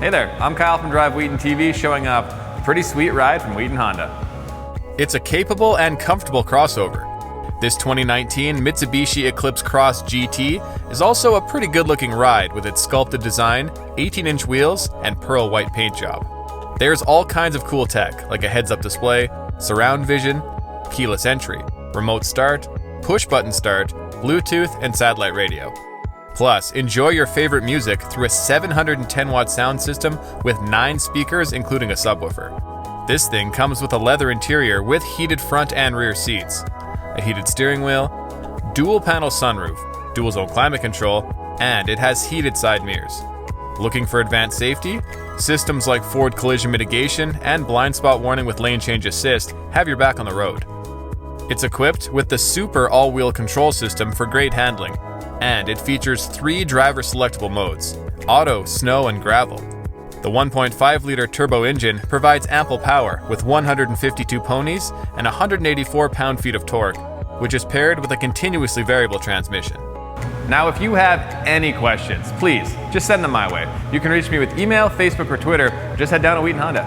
Hey there, I'm Kyle from Drive Wheaton TV, showing up a pretty sweet ride from Wheaton Honda. It's a capable and comfortable crossover. This 2019 Mitsubishi Eclipse Cross GT is also a pretty good-looking ride with its sculpted design, 18-inch wheels, and pearl white paint job. There's all kinds of cool tech, like a heads-up display, surround vision, keyless entry, remote start, push-button start, Bluetooth, and satellite radio. Plus, enjoy your favorite music through a 710-watt sound system with 9 speakers, including a subwoofer. This thing comes with a leather interior with heated front and rear seats, a heated steering wheel, dual-panel sunroof, dual-zone climate control, and it has heated side mirrors. Looking for advanced safety? Systems like forward collision mitigation and blind spot warning with lane change assist have your back on the road. It's equipped with the super all-wheel control system for great handling, and it features 3 driver selectable modes: auto, snow, and gravel. The 1.5-liter turbo engine provides ample power with 152 ponies and 184 pound-feet of torque, which is paired with a continuously variable transmission. Now, if you have any questions, please just send them my way. You can reach me with email, Facebook, or Twitter. Just head down to Wheaton Honda.